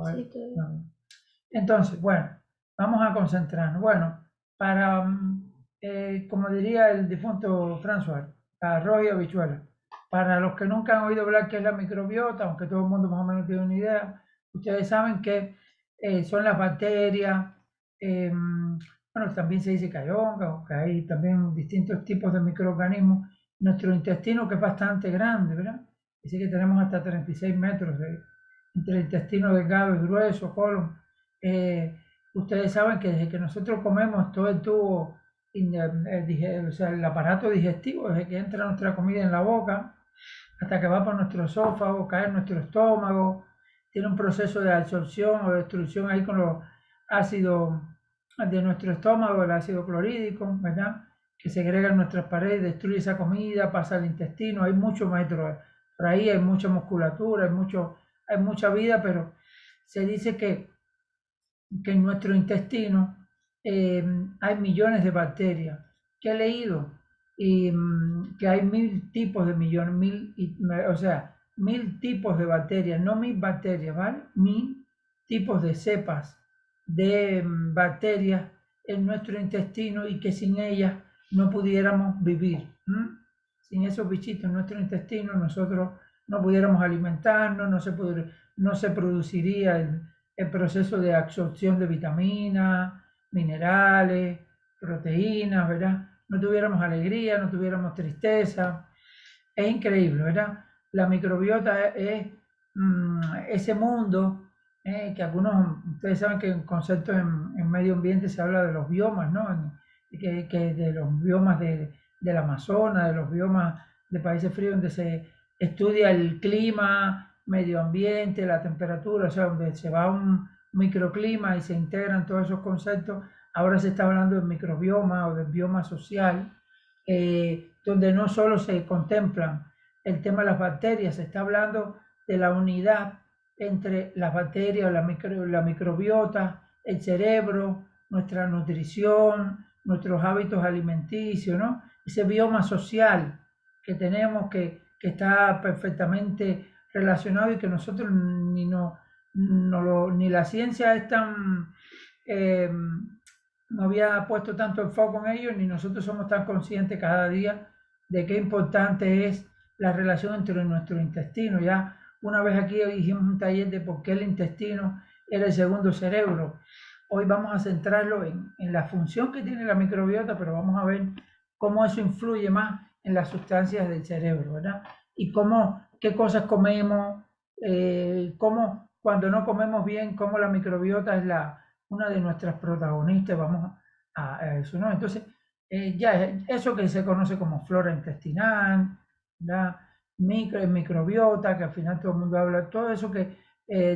Sí, no. Entonces, bueno, vamos a concentrarnos. Bueno, para, como diría el difunto François, arroz y habichuela. Para los que nunca han oído hablar qué es la microbiota, aunque todo el mundo más o menos tiene una idea, ustedes saben que son las bacterias. Bueno, también se dice que hay hongos, que hay también distintos tipos de microorganismos. Nuestro intestino, que es bastante grande, ¿verdad? Dice que tenemos hasta 36 metros entre el intestino delgado y grueso, colon. Eh, Ustedes saben que desde que nosotros comemos todo el tubo, o sea, el aparato digestivo, desde que entra nuestra comida en la boca hasta que va por nuestro esófago, cae en nuestro estómago, tiene un proceso de absorción o destrucción ahí con los ácidos de nuestro estómago, el ácido clorhídrico, ¿verdad? Que segrega en nuestras paredes, destruye esa comida, pasa al intestino, hay muchos metros por ahí, hay mucha musculatura, hay mucha vida, pero se dice que en nuestro intestino hay millones de bacterias. ¿Qué he leído? Y, que hay 1000 tipos de millones, o sea, 1000 tipos de bacterias, no 1000 bacterias, ¿vale? 1000 tipos de cepas de bacterias en nuestro intestino y que sin ellas no pudiéramos vivir. Sin esos bichitos en nuestro intestino nosotros no pudiéramos alimentarnos, no se produciría el proceso de absorción de vitaminas, minerales, proteínas, ¿verdad? No tuviéramos alegría, no tuviéramos tristeza. Es increíble, ¿verdad? La microbiota es ese mundo que algunos, ustedes saben que en conceptos en medio ambiente se habla de los biomas, ¿no? Que de los biomas del Amazonas, de los biomas de países fríos, donde se estudia el clima, medio ambiente, la temperatura, o sea, donde se va a un microclima y se integran todos esos conceptos. Ahora se está hablando del microbioma o del bioma social, donde no solo se contemplan el tema de las bacterias, se está hablando de la unidad entre las bacterias, la microbiota, el cerebro, nuestra nutrición, nuestros hábitos alimenticios, ¿no? Ese bioma social que tenemos que está perfectamente relacionado y que nosotros ni la ciencia es tan, no había puesto tanto el foco en ello, ni nosotros somos tan conscientes cada día de qué importante es la relación entre nuestro intestino. Ya una vez aquí hicimos un taller de por qué el intestino era el segundo cerebro. Hoy vamos a centrarlo en la función que tiene la microbiota, pero vamos a ver cómo eso influye más en las sustancias del cerebro, ¿verdad? Y qué cosas comemos, cómo cuando no comemos bien, cómo la microbiota es una de nuestras protagonistas, vamos a eso, ¿no? Entonces, ya eso que se conoce como flora intestinal, la microbiota, que al final todo el mundo habla, todo eso que,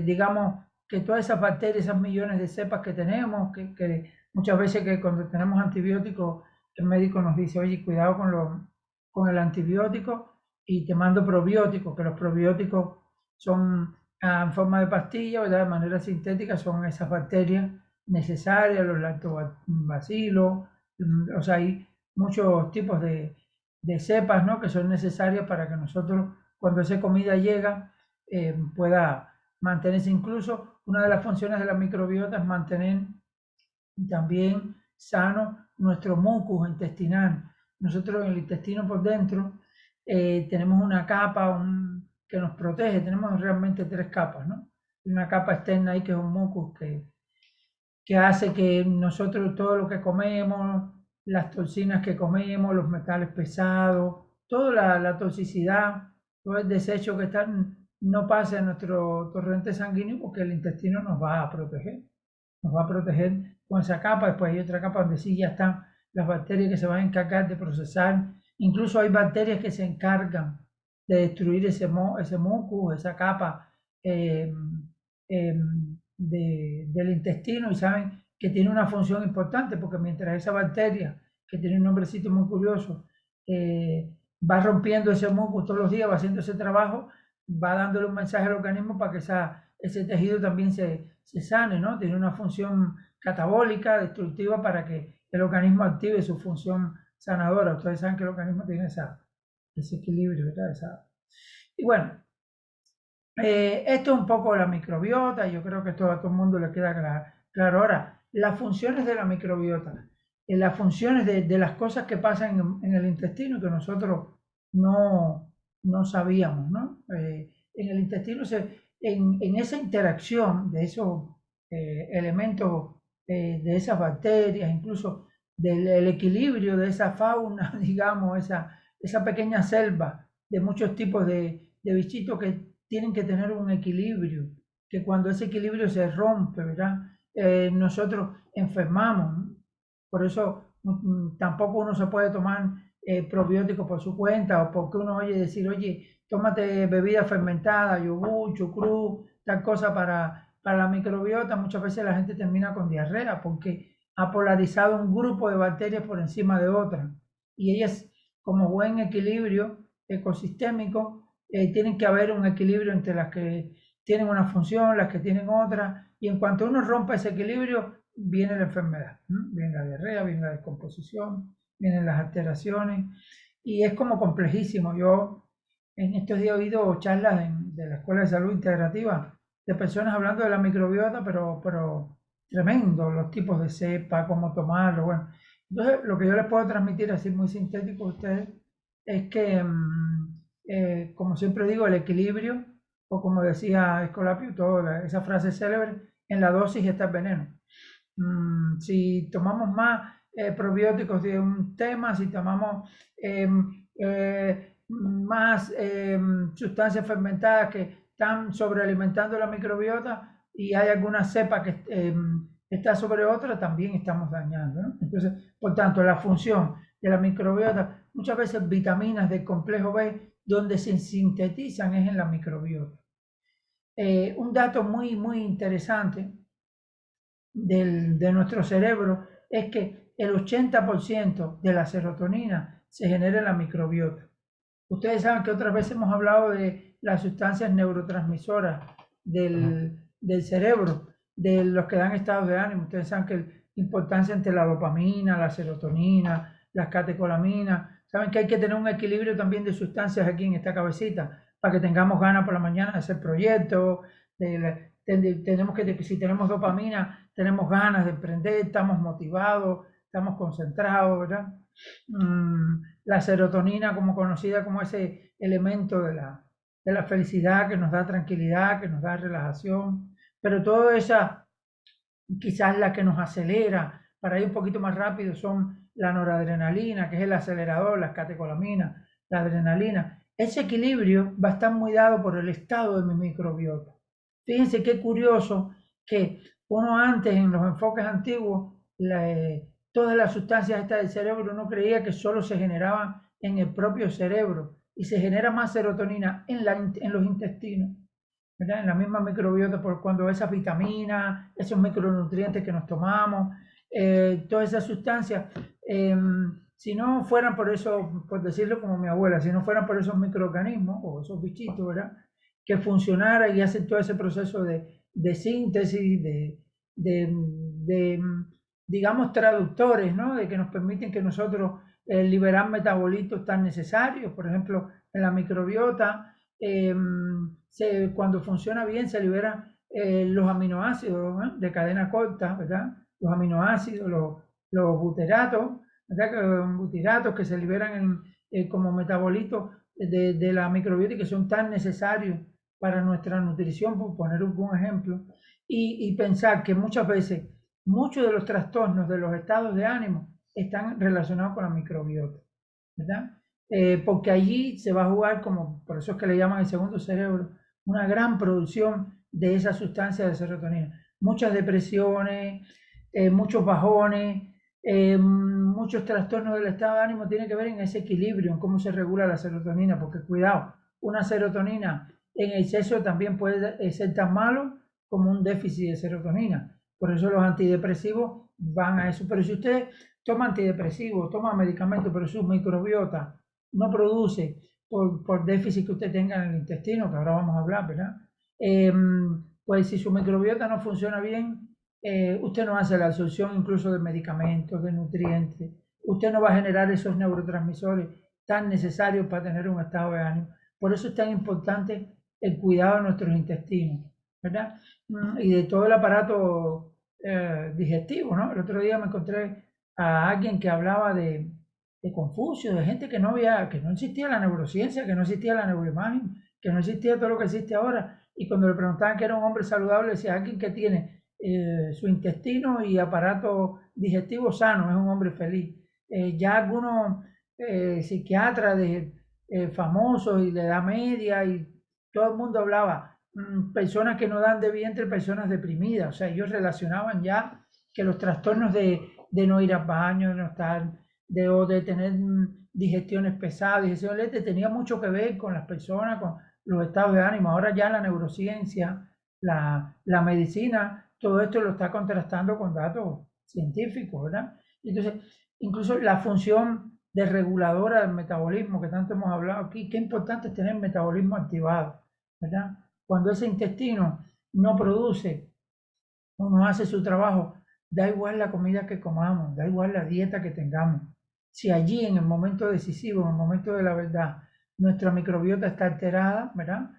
digamos, que todas esas bacterias, esas millones de cepas que tenemos, que muchas veces que cuando tenemos antibióticos, el médico nos dice, oye, cuidado con el antibiótico y te mando probióticos, que los probióticos son en forma de pastilla, ¿verdad? De manera sintética, son esas bacterias necesarias, los lactobacilos, o sea, hay muchos tipos de cepas, ¿no? Que son necesarias para que nosotros, cuando esa comida llega, pueda mantenerse. Incluso una de las funciones de la microbiota es mantener también sano nuestro mucus intestinal. Nosotros en el intestino por dentro tenemos una capa que nos protege, tenemos realmente tres capas, ¿no? Una capa externa ahí que es un mucus que hace que nosotros todo lo que comemos, las toxinas que comemos, los metales pesados, toda la toxicidad, todo el desecho que está, no pase a nuestro torrente sanguíneo porque el intestino nos va a proteger con esa capa. Después hay otra capa donde sí ya están las bacterias que se van a encargar de procesar. Incluso hay bacterias que se encargan de destruir ese mucus, esa capa del intestino, y saben que tiene una función importante porque mientras esa bacteria, que tiene un nombrecito muy curioso, va rompiendo ese mucus todos los días, va haciendo ese trabajo, va dándole un mensaje al organismo para que ese tejido también se sane, ¿no? Tiene una función catabólica, destructiva, para que el organismo active su función sanadora. Ustedes saben que el organismo tiene ese equilibrio, ¿verdad? Y bueno, Esto es un poco la microbiota, yo creo que esto a todo el mundo le queda claro. Ahora, las funciones de la microbiota, las funciones de las cosas que pasan en el intestino que nosotros no, no sabíamos, ¿no? En el intestino, en esa interacción de esos elementos, de esas bacterias, incluso del equilibrio de esa fauna, digamos, esa pequeña selva de muchos tipos de bichitos que tienen que tener un equilibrio, que cuando ese equilibrio se rompe, ¿verdad? Nosotros enfermamos, ¿no? Por eso tampoco uno se puede tomar probióticos por su cuenta o porque uno oye decir, oye, tómate bebida fermentada, yogur, chucrú, tal cosa para la microbiota. Muchas veces la gente termina con diarrea porque ha polarizado un grupo de bacterias por encima de otras. Y ellas, como buen equilibrio ecosistémico, tienen que haber un equilibrio entre las que tienen una función, las que tienen otra, y en cuanto uno rompe ese equilibrio, viene la enfermedad, ¿no? Viene la diarrea, viene la descomposición, vienen las alteraciones, y es como complejísimo. Yo en estos días he oído charlas de la Escuela de Salud Integrativa de personas hablando de la microbiota, pero tremendo, los tipos de cepa, cómo tomarlo, bueno. Entonces, lo que yo les puedo transmitir así muy sintético a ustedes es que como siempre digo, el equilibrio, o como decía Escolapio, toda esa frase célebre, en la dosis está el veneno. Si tomamos más probióticos de un tema, si tomamos más sustancias fermentadas que están sobrealimentando la microbiota y hay alguna cepa que está sobre otra, también estamos dañando, ¿no? Entonces, por tanto, la función de la microbiota, muchas veces vitaminas del complejo B, donde se sintetizan es en la microbiota. Un dato muy interesante de nuestro cerebro es que el 80% de la serotonina se genera en la microbiota. Ustedes saben que otras veces hemos hablado de las sustancias neurotransmisoras del cerebro, de los que dan estados de ánimo. Ustedes saben que la importancia entre la dopamina, la serotonina, las catecolaminas. Saben que hay que tener un equilibrio también de sustancias aquí en esta cabecita para que tengamos ganas por la mañana de hacer proyectos. Tenemos que, si tenemos dopamina, tenemos ganas de emprender, estamos motivados, estamos concentrados, ¿verdad? La serotonina como conocida como ese elemento de la felicidad que nos da tranquilidad, que nos da relajación, pero toda esa, quizás la que nos acelera para ir un poquito más rápido son la noradrenalina, que es el acelerador, las catecolaminas, la adrenalina. Ese equilibrio va a estar muy dado por el estado de mi microbiota. Fíjense qué curioso que uno antes, en los enfoques antiguos, todas las sustancias estas del cerebro uno creía que solo se generaban en el propio cerebro y se genera más serotonina en los intestinos, ¿verdad? En la misma microbiota, por cuando esas vitaminas, esos micronutrientes que nos tomamos, todas esas sustancias, si no fueran por eso, por decirlo como mi abuela, si no fueran por esos microorganismos o esos bichitos, ¿verdad? Que funcionara y hacen todo ese proceso de síntesis, de, digamos, traductores, ¿no? De que nos permiten que nosotros liberar metabolitos tan necesarios, por ejemplo, en la microbiota, cuando funciona bien se liberan los aminoácidos, ¿eh? De cadena corta, ¿verdad? Los aminoácidos, los butiratos, ¿verdad? Butiratos que se liberan como metabolitos de la microbiota y que son tan necesarios para nuestra nutrición, por poner un ejemplo, y pensar que muchas veces muchos de los trastornos de los estados de ánimo están relacionados con la microbiota, ¿verdad? Porque allí se va a jugar, como por eso es que le llaman el segundo cerebro, una gran producción de esa sustancia de serotonina. Muchas depresiones, muchos bajones, muchos trastornos del estado de ánimo tienen que ver en ese equilibrio, en cómo se regula la serotonina, porque cuidado, una serotonina en exceso también puede ser tan malo como un déficit de serotonina. Por eso los antidepresivos van a eso. Pero si usted toma antidepresivos, toma medicamentos, pero su microbiota no produce por déficit que usted tenga en el intestino, que ahora vamos a hablar, ¿verdad? Pues si su microbiota no funciona bien, usted no hace la absorción incluso de medicamentos, de nutrientes, usted no va a generar esos neurotransmisores tan necesarios para tener un estado de ánimo. Por eso es tan importante el cuidado de nuestros intestinos, ¿verdad? Y de todo el aparato digestivo, ¿no? El otro día me encontré a alguien que hablaba de Confucio, de gente que no había, que no existía la neurociencia, que no existía la neuroimagen, que no existía todo lo que existe ahora. Y cuando le preguntaban que era un hombre saludable, decía alguien que tiene su intestino y aparato digestivo sano, es un hombre feliz. Ya algunos psiquiatras famosos y de edad media y todo el mundo hablaba, personas que no dan de vientre, personas deprimidas, o sea, ellos relacionaban ya que los trastornos de no ir al baño, de no estar, o de tener digestiones pesadas, digestión lenta, tenía mucho que ver con las personas, con los estados de ánimo. Ahora ya la neurociencia, la medicina, todo esto lo está contrastando con datos científicos, ¿verdad? Entonces, incluso la función de reguladora del metabolismo que tanto hemos hablado aquí, qué importante es tener metabolismo activado, ¿verdad? Cuando ese intestino no produce o no hace su trabajo, da igual la comida que comamos, da igual la dieta que tengamos. Si allí en el momento decisivo, en el momento de la verdad, nuestra microbiota está alterada, ¿verdad?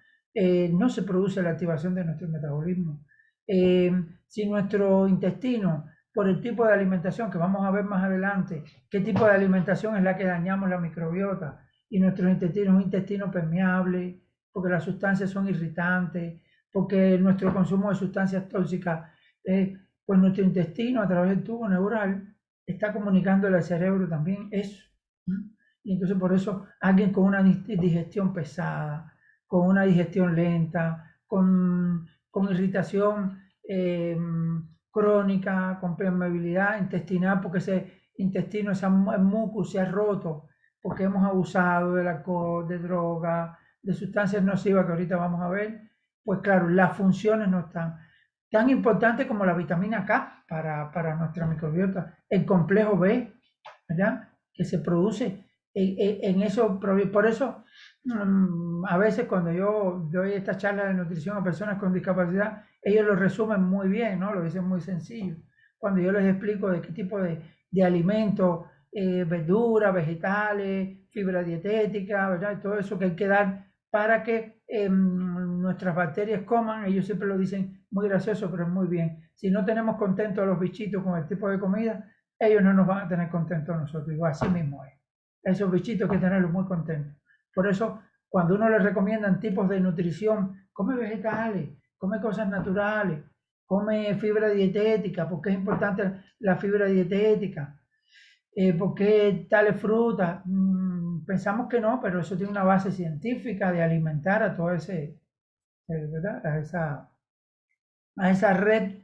No se produce la activación de nuestro metabolismo. Eh, si nuestro intestino, por el tipo de alimentación que vamos a ver más adelante, qué tipo de alimentación es la que dañamos la microbiota, y nuestro intestino es un intestino permeable, porque las sustancias son irritantes, porque nuestro consumo de sustancias tóxicas, pues nuestro intestino a través del tubo neural está comunicándole al cerebro también eso. ¿No? Y entonces por eso alguien con una digestión pesada, con una digestión lenta, con irritación crónica, con permeabilidad intestinal, porque ese intestino, ese mucus se ha roto, porque hemos abusado del alcohol, de droga, de sustancias nocivas que ahorita vamos a ver, pues claro, las funciones no están. Tan importante como la vitamina K para nuestra microbiota, el complejo B, ¿verdad? Que se produce en eso. Por eso, a veces cuando yo doy esta charla de nutrición a personas con discapacidad, ellos lo resumen muy bien, ¿no? Lo dicen muy sencillo. Cuando yo les explico de qué tipo de alimentos, verduras, vegetales, fibra dietética, ¿verdad? Y todo eso que hay que dar para que nuestras bacterias coman, ellos siempre lo dicen muy gracioso, pero es muy bien. Si no tenemos contentos a los bichitos con el tipo de comida, ellos no nos van a tener contentos a nosotros. Igual, así mismo es. Esos bichitos hay que tenerlos muy contentos. Por eso, cuando uno les recomiendan tipos de nutrición, come vegetales, come cosas naturales, come fibra dietética, porque es importante la fibra dietética, porque tales frutas. Pensamos que no, pero eso tiene una base científica de alimentar a todo ese, ¿verdad? A esa red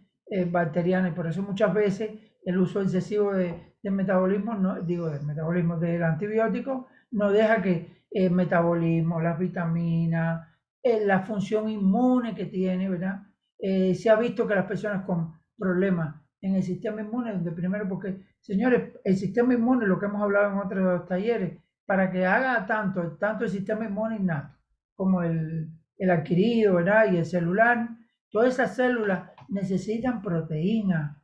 bacteriana, y por eso muchas veces el uso excesivo de metabolismo, no, digo, del metabolismo del antibiótico, no deja que el metabolismo, las vitaminas, la función inmune que tiene, ¿verdad? Se ha visto que las personas con problemas en el sistema inmune, donde primero, porque, señores, el sistema inmune, lo que hemos hablado en otros talleres, para que haga tanto el sistema inmune innato como el adquirido, ¿verdad? Y el celular, todas esas células necesitan proteínas,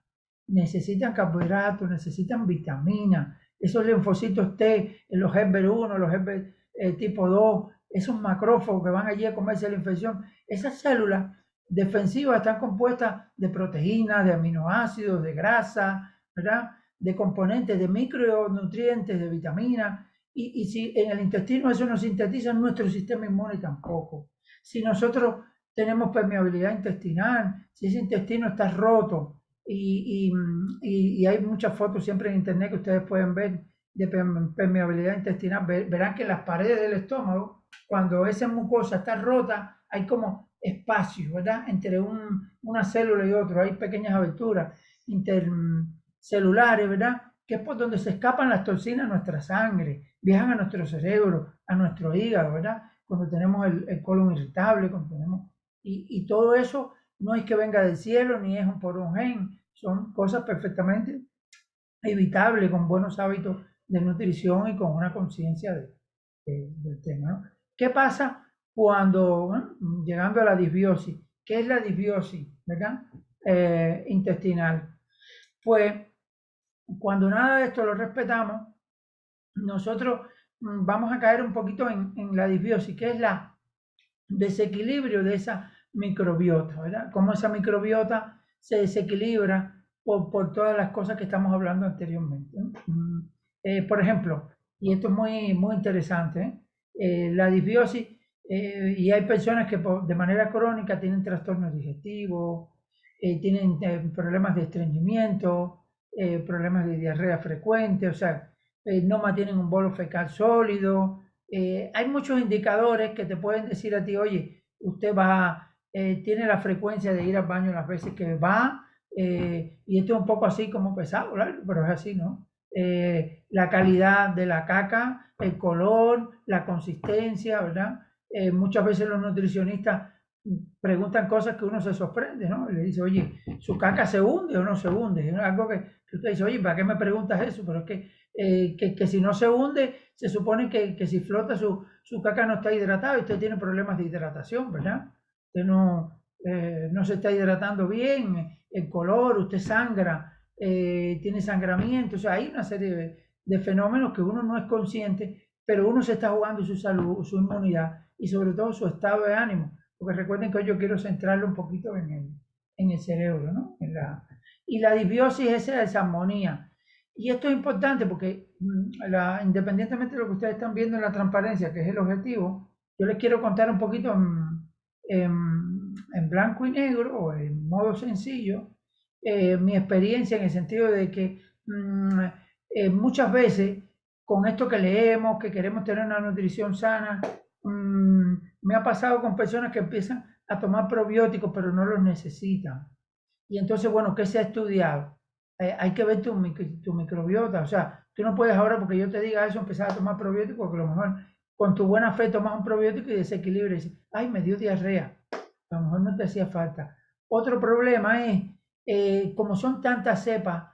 necesitan carbohidratos, necesitan vitaminas. Esos linfocitos T, los Hb1, los Hb tipo 2, esos macrófagos que van allí a comerse la infección, esas células defensivas están compuestas de proteínas, de aminoácidos, de grasa, ¿verdad? De componentes, de micronutrientes, de vitaminas. Y si en el intestino eso no sintetiza, nuestro sistema inmune tampoco. Si nosotros tenemos permeabilidad intestinal, si ese intestino está roto, y hay muchas fotos siempre en internet que ustedes pueden ver de permeabilidad intestinal, verán que las paredes del estómago, cuando esa mucosa está rota, hay como espacio, ¿verdad? Entre una célula y otra, hay pequeñas aberturas intercelulares, ¿verdad? Que es por donde se escapan las toxinas a nuestra sangre, viajan a nuestro cerebro, a nuestro hígado, ¿verdad? Cuando tenemos el colon irritable, cuando tenemos... Y todo eso no es que venga del cielo ni es por un gen, son cosas perfectamente evitables con buenos hábitos de nutrición y con una conciencia del tema, ¿no? ¿Qué pasa cuando, bueno, llegando a la disbiosis? ¿Qué es la disbiosis, verdad? Intestinal. Pues cuando nada de esto lo respetamos, nosotros vamos a caer un poquito en la disbiosis, que es desequilibrio de esa microbiota, ¿verdad? Cómo esa microbiota se desequilibra por todas las cosas que estamos hablando anteriormente, ¿no? Por ejemplo, y esto es muy interesante, la disbiosis, y hay personas que de manera crónica tienen trastornos digestivos, tienen problemas de estreñimiento, problemas de diarrea frecuente, o sea, no mantienen un bolo fecal sólido. Hay muchos indicadores que te pueden decir a ti, oye, usted va, tiene la frecuencia de ir al baño las veces que va, y esto es un poco así como pesado, ¿verdad? Pero es así, ¿no? La calidad de la caca, el color, la consistencia, ¿verdad? Muchas veces los nutricionistas preguntan cosas que uno se sorprende, ¿no? Le dice, oye, ¿su caca se hunde o no se hunde? Es algo que usted dice, oye, ¿para qué me preguntas eso? Pero es que si no se hunde, se supone que si flota su caca no está hidratada y usted tiene problemas de hidratación, ¿verdad? Usted no se está hidratando bien, el color, usted sangra, tiene sangramiento, o sea, hay una serie de fenómenos que uno no es consciente, pero uno se está jugando su salud, su inmunidad y sobre todo su estado de ánimo, porque recuerden que hoy yo quiero centrarlo un poquito en el cerebro, ¿no? Y la disbiosis es esa desarmonía. Y esto es importante porque independientemente de lo que ustedes están viendo en la transparencia, que es el objetivo, yo les quiero contar un poquito en blanco y negro o en modo sencillo mi experiencia en el sentido de que muchas veces con esto que leemos, que queremos tener una nutrición sana, me ha pasado con personas que empiezan a tomar probióticos pero no los necesitan. Y entonces, bueno, ¿qué se ha estudiado? Hay que ver tu microbiota. O sea, tú no puedes ahora, porque yo te diga eso, empezar a tomar probióticos, porque a lo mejor con tu buena fe tomas un probiótico y desequilibra y dices, ay, me dio diarrea. A lo mejor no te hacía falta. Otro problema es, como son tantas cepas,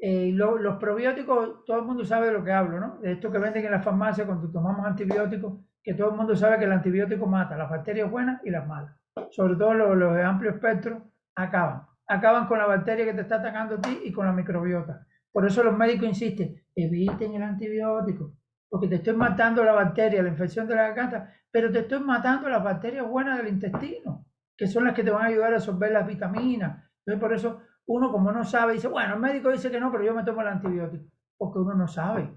los probióticos, todo el mundo sabe de lo que hablo, ¿no? De esto que venden en la farmacia cuando tomamos antibióticos, que todo el mundo sabe que el antibiótico mata las bacterias buenas y las malas. Sobre todo los de amplio espectro acaban con la bacteria que te está atacando a ti y con la microbiota. Por eso los médicos insisten, eviten el antibiótico, porque te estoy matando la bacteria, la infección de la garganta, pero te estoy matando las bacterias buenas del intestino, que son las que te van a ayudar a absorber las vitaminas. Entonces, por eso uno como no sabe, dice, bueno, el médico dice que no, pero yo me tomo el antibiótico, porque uno no sabe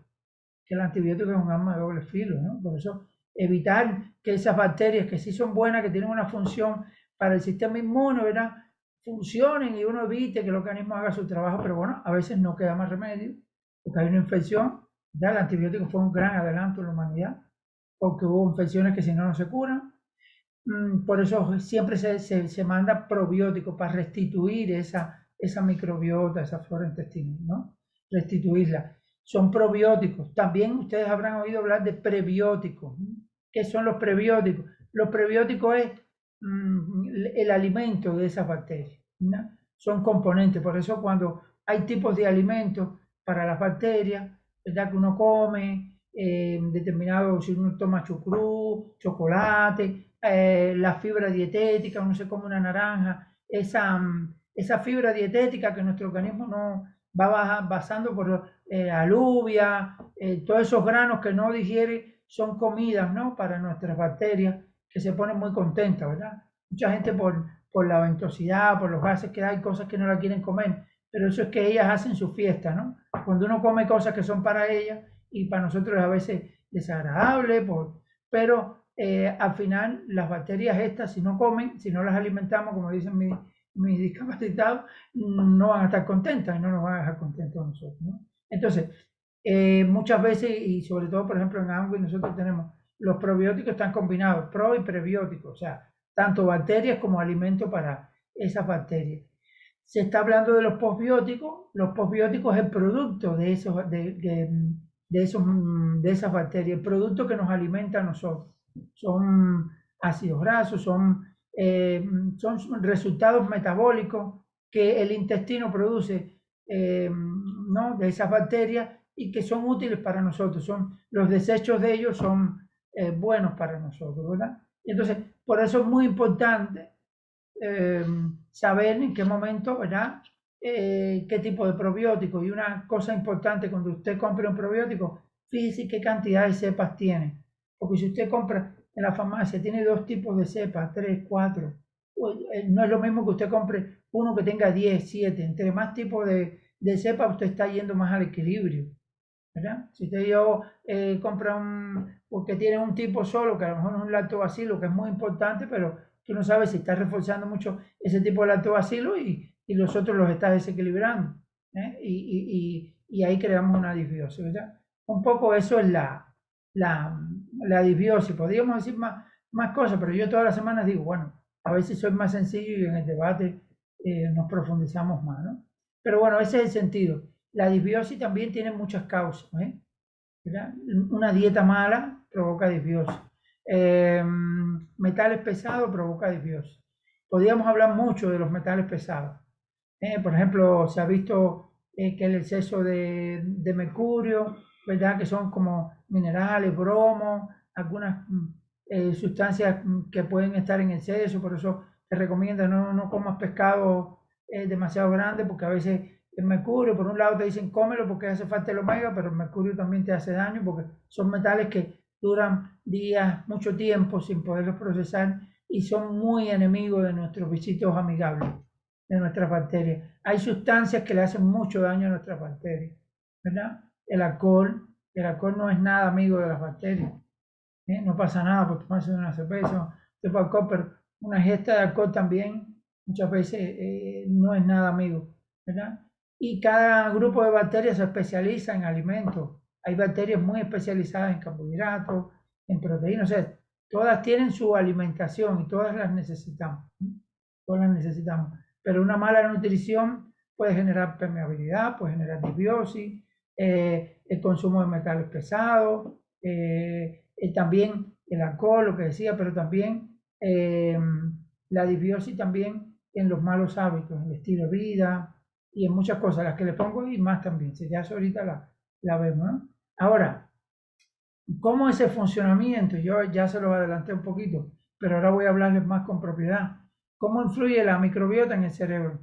que el antibiótico es un arma de doble filo, ¿no? Por eso evitar que esas bacterias que sí son buenas, que tienen una función para el sistema inmune, ¿verdad? Funcionen y uno evite que el organismo haga su trabajo, pero bueno, a veces no queda más remedio, porque hay una infección, ya el antibiótico fue un gran adelanto en la humanidad, porque hubo infecciones que si no se curan. Por eso siempre se manda probiótico para restituir esa microbiota, esa flora intestinal, ¿no? Restituirla. Son probióticos. También ustedes habrán oído hablar de prebióticos. ¿Qué son los prebióticos? Los prebióticos es el alimento de esas bacterias, ¿no? Son componentes. Por eso cuando hay tipos de alimentos para las bacterias, ¿verdad? Que uno come, determinado, si uno toma chucrú, chocolate, la fibra dietética, uno se come una naranja, esa fibra dietética que nuestro organismo no va basando por alubia, todos esos granos que no digiere son comidas, ¿no? Para nuestras bacterias que se ponen muy contentas, ¿verdad? Mucha gente por la ventosidad, por los gases que hay, cosas que no la quieren comer, pero eso es que ellas hacen su fiesta, ¿no? Cuando uno come cosas que son para ellas y para nosotros es a veces desagradable, pero al final las bacterias estas, si no comen, si no las alimentamos, como dicen mis discapacitados, no van a estar contentas y no nos van a dejar contentos a nosotros, ¿no? Entonces, muchas veces, y sobre todo, por ejemplo, en Amway nosotros tenemos, los probióticos están combinados, pro y prebióticos, o sea, tanto bacterias como alimento para esas bacterias. Se está hablando de los posbióticos es el producto de esas bacterias, el producto que nos alimenta a nosotros. Son ácidos grasos, son resultados metabólicos que el intestino produce, ¿no? De esas bacterias y que son útiles para nosotros. Los desechos de ellos son buenos para nosotros, ¿verdad? Y entonces, por eso es muy importante saber en qué momento, ¿verdad? Qué tipo de probiótico. Y una cosa importante, cuando usted compre un probiótico, fíjese qué cantidad de cepas tiene. Porque si usted compra en la farmacia tiene 2 tipos de cepa, 3, 4. No es lo mismo que usted compre uno que tenga 10, 7. Entre más tipos de cepa, usted está yendo más al equilibrio, ¿verdad? Si usted compra porque tiene un tipo solo, que a lo mejor es un lactobacilo, que es muy importante, pero tú no sabes si estás reforzando mucho ese tipo de lactobacilo y los otros los estás desequilibrando, ¿eh? Y ahí creamos una disbiosis, ¿verdad? Un poco eso es la, la disbiosis. Podríamos decir más cosas, pero yo todas las semanas digo, bueno, a veces soy más sencillo y en el debate nos profundizamos más, ¿no? Pero bueno, ese es el sentido. La disbiosis también tiene muchas causas, ¿eh? ¿Verdad? Una dieta mala provoca disbiosis. Metales pesados provoca disbiosis. Podríamos hablar mucho de los metales pesados. Por ejemplo, se ha visto que el exceso de mercurio, ¿verdad? Que son como minerales, bromo, algunas sustancias que pueden estar en exceso, por eso te recomienda no comas pescado demasiado grande, porque a veces el mercurio, por un lado te dicen cómelo porque hace falta el omega, pero el mercurio también te hace daño porque son metales que duran días, mucho tiempo sin poderlos procesar y son muy enemigos de nuestros bichitos amigables, de nuestras bacterias. Hay sustancias que le hacen mucho daño a nuestras bacterias, ¿verdad? El alcohol no es nada amigo de las bacterias, ¿eh? No pasa nada por tomarse una cerveza, tipo alcohol, pero una ingesta de alcohol también muchas veces no es nada amigo, ¿verdad? Y cada grupo de bacterias se especializa en alimentos. Hay bacterias muy especializadas en carbohidratos, en proteínas, o sea, todas tienen su alimentación y todas las necesitamos, ¿eh? Todas las necesitamos. Pero una mala nutrición puede generar permeabilidad, puede generar disbiosis, el consumo de metales pesados, también el alcohol, lo que decía, pero también la disbiosis también en los malos hábitos, en el estilo de vida y en muchas cosas, las que le pongo y más también, si ya eso ahorita la vemos, ¿no? Ahora, ¿cómo es el funcionamiento? Yo ya se los adelanté un poquito, pero ahora voy a hablarles más con propiedad. ¿Cómo influye la microbiota en el cerebro?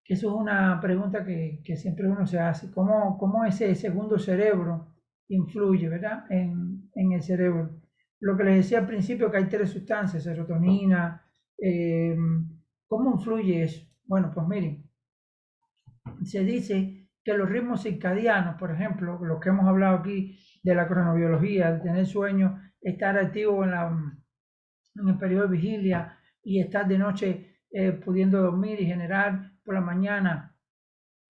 Que eso es una pregunta que siempre uno se hace. ¿Cómo ese segundo cerebro influye, ¿verdad? En el cerebro. Lo que les decía al principio, que hay 3 sustancias, serotonina. eh, ¿Cómo influye eso? Bueno, pues miren, se dice que los ritmos circadianos, por ejemplo, los que hemos hablado aquí de la cronobiología, de tener sueño, estar activo en el periodo de vigilia y estar de noche pudiendo dormir y generar por la mañana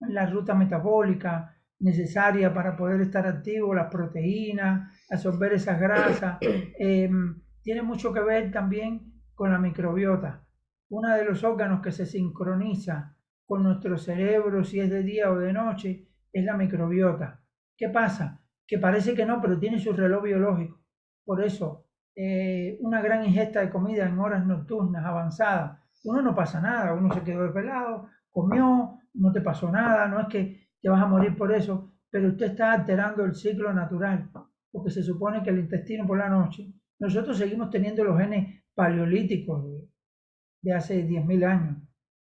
la ruta metabólica necesaria para poder estar activo, las proteínas, absorber esas grasas. Tiene mucho que ver también con la microbiota. Uno de los órganos que se sincroniza con nuestro cerebro, si es de día o de noche, es la microbiota. ¿Qué pasa? Que parece que no, pero tiene su reloj biológico. Por eso, una gran ingesta de comida en horas nocturnas avanzadas, uno no pasa nada, uno se quedó desvelado, comió, no te pasó nada, no es que te vas a morir por eso, pero usted está alterando el ciclo natural, porque se supone que el intestino por la noche, nosotros seguimos teniendo los genes paleolíticos de hace 10.000 años.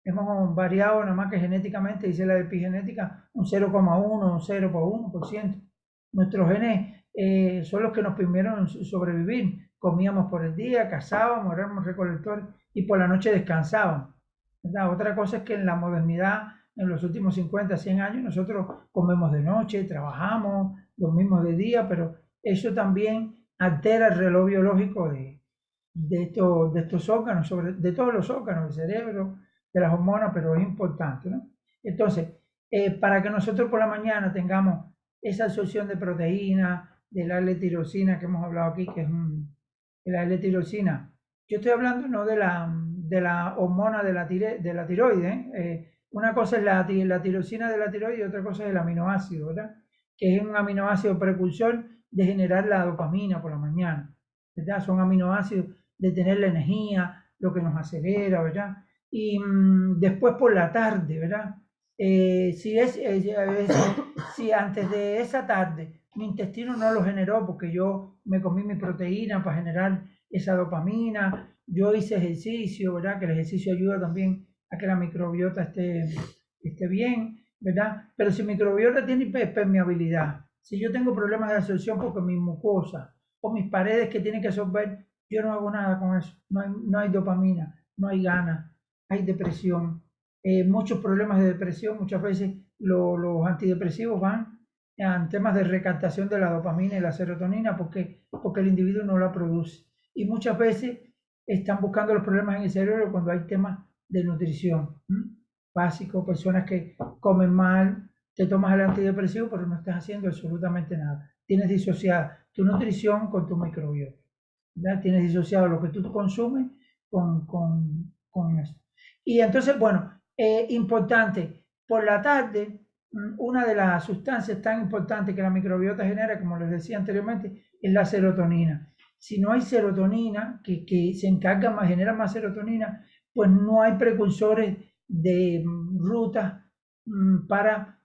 Hemos variado nada más que genéticamente, dice la epigenética, un 0,1, un 0,1%. Nuestros genes son los que nos permitieron sobrevivir. Comíamos por el día, cazábamos, éramos recolectores y por la noche descansábamos, ¿verdad? Otra cosa es que en la modernidad, en los últimos 50, 100 años, nosotros comemos de noche, trabajamos, dormimos de día, pero eso también altera el reloj biológico de estos órganos, de todos los órganos, del cerebro, de las hormonas, pero es importante, ¿no? Entonces, para que nosotros por la mañana tengamos esa absorción de proteína, de la L-tirosina que hemos hablado aquí, que es la L-tirosina. Yo estoy hablando no de la hormona de la tiroides, ¿eh? Una cosa es la tirosina de la tiroides y otra cosa es el aminoácido, ¿verdad? Que es un aminoácido precursor de generar la dopamina por la mañana, ¿verdad? Son aminoácidos de tener la energía, lo que nos acelera, ¿verdad? Y después por la tarde, ¿verdad? Si antes de esa tarde mi intestino no lo generó porque yo me comí mi proteína para generar esa dopamina, yo hice ejercicio, ¿verdad? Que el ejercicio ayuda también a que la microbiota esté bien, ¿verdad? Pero si mi microbiota tiene permeabilidad, si yo tengo problemas de absorción porque mi mucosa o mis paredes que tienen que absorber, yo no hago nada con eso. No hay dopamina, no hay ganas, hay depresión, muchos problemas de depresión. Muchas veces los antidepresivos van en temas de recaptación de la dopamina y la serotonina porque el individuo no la produce. Y muchas veces están buscando los problemas en el cerebro cuando hay temas de nutrición básico, personas que comen mal, te tomas el antidepresivo, pero no estás haciendo absolutamente nada. Tienes disociada tu nutrición con tu microbiota, ¿verdad? Tienes disociado lo que tú consumes con esto. Y entonces, bueno, importante, por la tarde, una de las sustancias tan importantes que la microbiota genera, como les decía anteriormente, es la serotonina. Si no hay serotonina, que se encarga más, genera más serotonina, pues no hay precursores de rutas para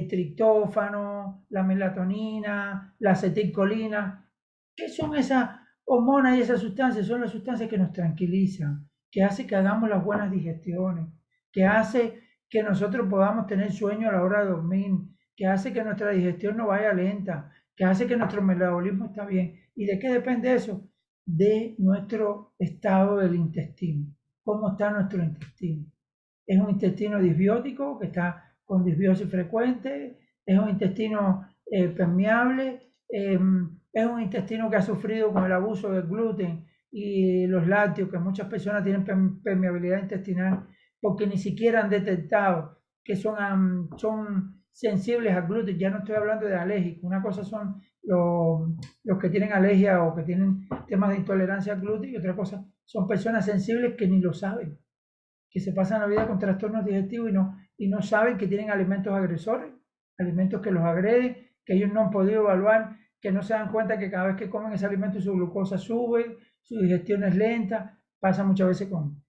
triptófano, la melatonina, la acetilcolina. ¿Qué son esas hormonas y esas sustancias? Son las sustancias que nos tranquilizan, que hace que hagamos las buenas digestiones, que hace que nosotros podamos tener sueño a la hora de dormir, que hace que nuestra digestión no vaya lenta, que hace que nuestro metabolismo está bien. ¿Y de qué depende eso? De nuestro estado del intestino. ¿Cómo está nuestro intestino? Es un intestino disbiótico que está con disbiosis frecuente, es un intestino permeable, es un intestino que ha sufrido con el abuso del gluten y los lácteos, que muchas personas tienen permeabilidad intestinal porque ni siquiera han detectado que son sensibles al gluten. Ya no estoy hablando de alérgicos, una cosa son los que tienen alergia o que tienen temas de intolerancia al gluten y otra cosa son personas sensibles que ni lo saben, que se pasan la vida con trastornos digestivos y no saben que tienen alimentos agresores, alimentos que los agreden, que ellos no han podido evaluar, que no se dan cuenta que cada vez que comen ese alimento su glucosa sube, su digestión es lenta. Pasa muchas veces con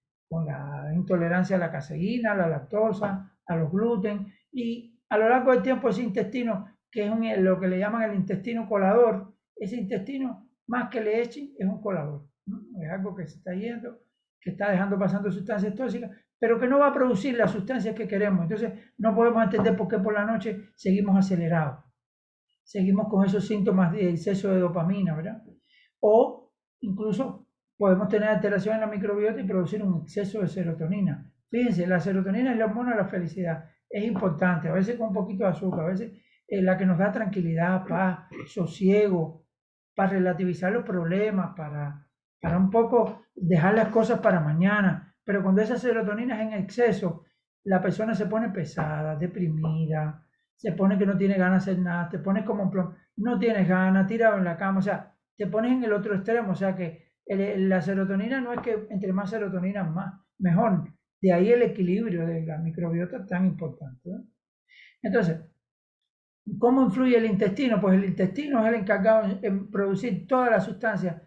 la intolerancia a la caseína, a la lactosa, a los gluten, y a lo largo del tiempo ese intestino, que es lo que le llaman el intestino colador, ese intestino, más que le echen, es un colador, ¿no? Es algo que se está yendo, que está dejando pasando sustancias tóxicas, pero que no va a producir las sustancias que queremos. Entonces, no podemos entender por qué por la noche seguimos acelerados, seguimos con esos síntomas de exceso de dopamina, ¿verdad? O incluso podemos tener alteración en la microbiota y producir un exceso de serotonina. Fíjense, la serotonina es la hormona de la felicidad. Es importante, a veces con un poquito de azúcar, a veces la que nos da tranquilidad, paz, sosiego, para relativizar los problemas, para un poco dejar las cosas para mañana. Pero cuando esa serotonina es en exceso, la persona se pone pesada, deprimida, se pone que no tiene ganas de hacer nada, te pones como un plomo, no tienes ganas, tirado en la cama, o sea, te pones en el otro extremo, o sea que la serotonina no es que entre más serotonina más, mejor. De ahí el equilibrio de la microbiota tan importante, ¿no? Entonces, ¿cómo influye el intestino? Pues el intestino es el encargado en producir todas las sustancias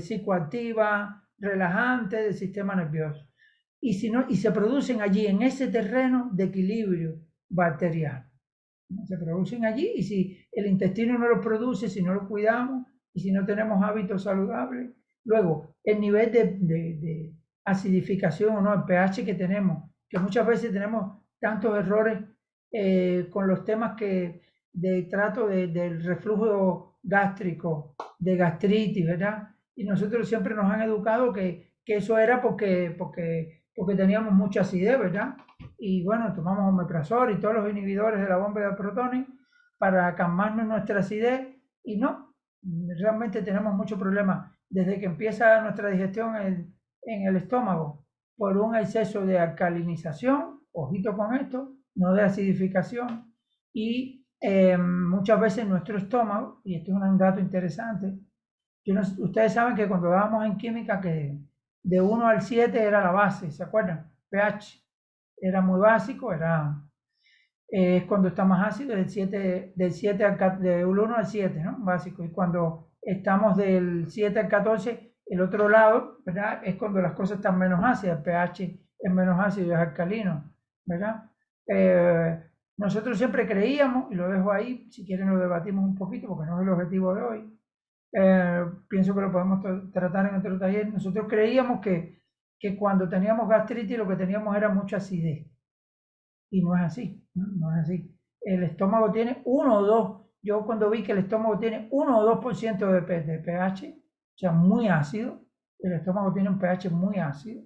psicoactivas, relajantes del sistema nervioso. Y, si no, y se producen allí, en ese terreno de equilibrio bacteriano. Se producen allí y si el intestino no lo produce, si no lo cuidamos y si no tenemos hábitos saludables, luego el nivel de acidificación o no, el pH que tenemos, que muchas veces tenemos tantos errores con los temas de trato del reflujo gástrico, de gastritis, ¿verdad? Y nosotros siempre nos han educado que eso era porque teníamos mucha acidez, ¿verdad? Y bueno, tomamos omeprazol y todos los inhibidores de la bomba de protones para calmarnos nuestra acidez y no, realmente tenemos muchos problemas desde que empieza nuestra digestión en el estómago por un exceso de alcalinización, ojito con esto, no de acidificación, y muchas veces nuestro estómago, y esto es un dato interesante, ustedes saben que cuando dábamos en química que de 1 al 7 era la base, ¿se acuerdan? pH era muy básico, es cuando está más ácido, del 7 del 1 al 7, ¿no? Básico. Y cuando estamos del 7 al 14, el otro lado, ¿verdad? Es cuando las cosas están menos ácidas, el pH es menos ácido, es alcalino, ¿verdad? Nosotros siempre creíamos, y lo dejo ahí, si quieren lo debatimos un poquito, porque no es el objetivo de hoy, pienso que lo podemos tratar en otro taller. Nosotros creíamos que cuando teníamos gastritis lo que teníamos era mucha acidez. Y no es así, ¿no? No es así. El estómago tiene uno o dos yo cuando vi que el estómago tiene 1 o 2% de pH, o sea, muy ácido, el estómago tiene un pH muy ácido.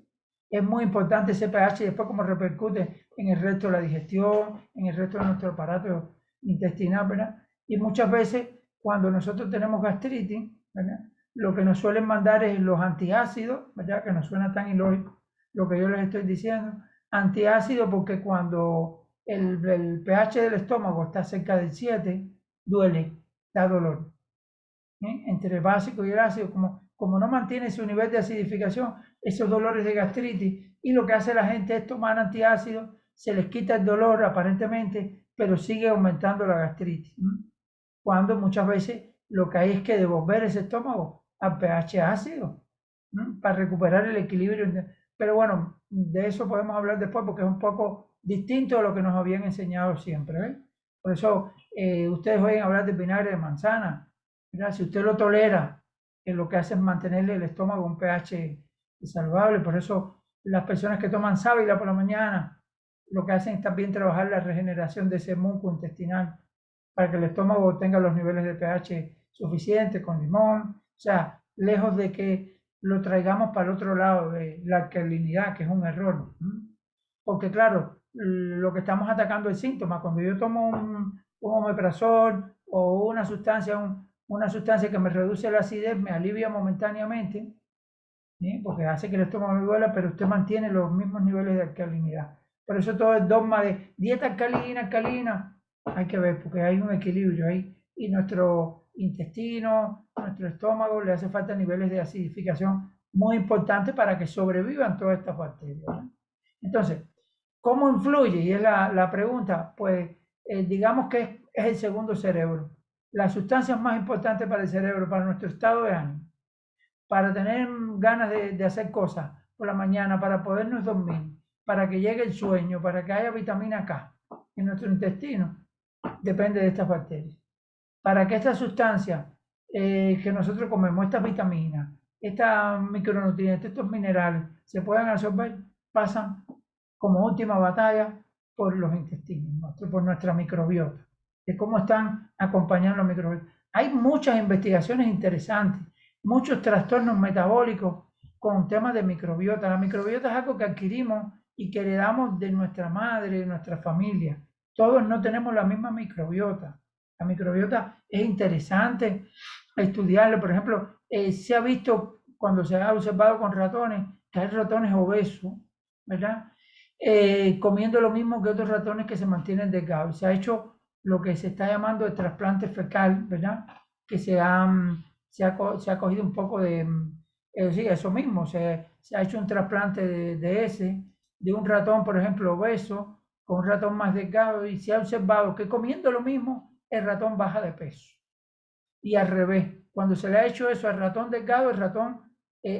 Es muy importante ese pH y después cómo repercute en el resto de la digestión, en el resto de nuestro aparato intestinal, ¿verdad? Y muchas veces cuando nosotros tenemos gastritis, ¿verdad? Lo que nos suelen mandar es los antiácidos, ¿verdad? Que nos suena tan ilógico lo que yo les estoy diciendo. Antiácidos porque cuando el pH del estómago está cerca del 7, duele, da dolor. Entre el básico y el ácido, como no mantiene su nivel de acidificación, esos dolores de gastritis, y lo que hace la gente es tomar antiácidos, se les quita el dolor aparentemente, pero sigue aumentando la gastritis. Cuando muchas veces lo que hay es que devolver ese estómago al pH ácido para recuperar el equilibrio. Pero bueno, de eso podemos hablar después porque es un poco distinto a lo que nos habían enseñado siempre. Por eso ustedes oyen hablar de vinagre de manzana. ¿Verdad? Si usted lo tolera, lo que hace es mantenerle el estómago un pH saludable. Por eso las personas que toman sábila por la mañana, lo que hacen es también trabajar la regeneración de ese muco intestinal para que el estómago tenga los niveles de pH suficientes con limón. O sea, lejos de que lo traigamos para el otro lado de la alcalinidad, que es un error. Porque claro, lo que estamos atacando es el síntoma. Cuando yo tomo un omeprazol o una sustancia que me reduce la acidez, me alivia momentáneamente, ¿sí? Porque hace que el estómago me duela, pero usted mantiene los mismos niveles de alcalinidad. Por eso todo el dogma de dieta alcalina, alcalina, hay que ver, porque hay un equilibrio ahí. Y nuestro intestino, nuestro estómago, le hace falta niveles de acidificación muy importantes para que sobrevivan todas estas bacterias, ¿no? Entonces, ¿cómo influye? Y es la pregunta, pues digamos que es el segundo cerebro. Las sustancias más importantes para el cerebro, para nuestro estado de ánimo, para tener ganas de hacer cosas por la mañana, para podernos dormir, para que llegue el sueño, para que haya vitamina K en nuestro intestino, depende de estas bacterias. Para que estas sustancias que nosotros comemos, estas vitaminas, estos micronutrientes, estos minerales, se puedan absorber, pasan como última batalla por los intestinos, por nuestra microbiota, de cómo están acompañando los microbiota. Hay muchas investigaciones interesantes, muchos trastornos metabólicos con temas de microbiota. La microbiota es algo que adquirimos y que heredamos de nuestra madre, de nuestra familia. Todos no tenemos la misma microbiota. La microbiota es interesante estudiarlo. Por ejemplo, se ha visto cuando se ha observado con ratones que hay ratones obesos, ¿verdad? Comiendo lo mismo que otros ratones que se mantienen delgados. Se ha hecho lo que se está llamando el trasplante fecal, ¿verdad? Que se ha cogido un poco de, sí, eso mismo, se ha hecho un trasplante de un ratón, por ejemplo, obeso, con un ratón más delgado, y se ha observado que comiendo lo mismo, el ratón baja de peso. Y al revés, cuando se le ha hecho eso al ratón delgado, el ratón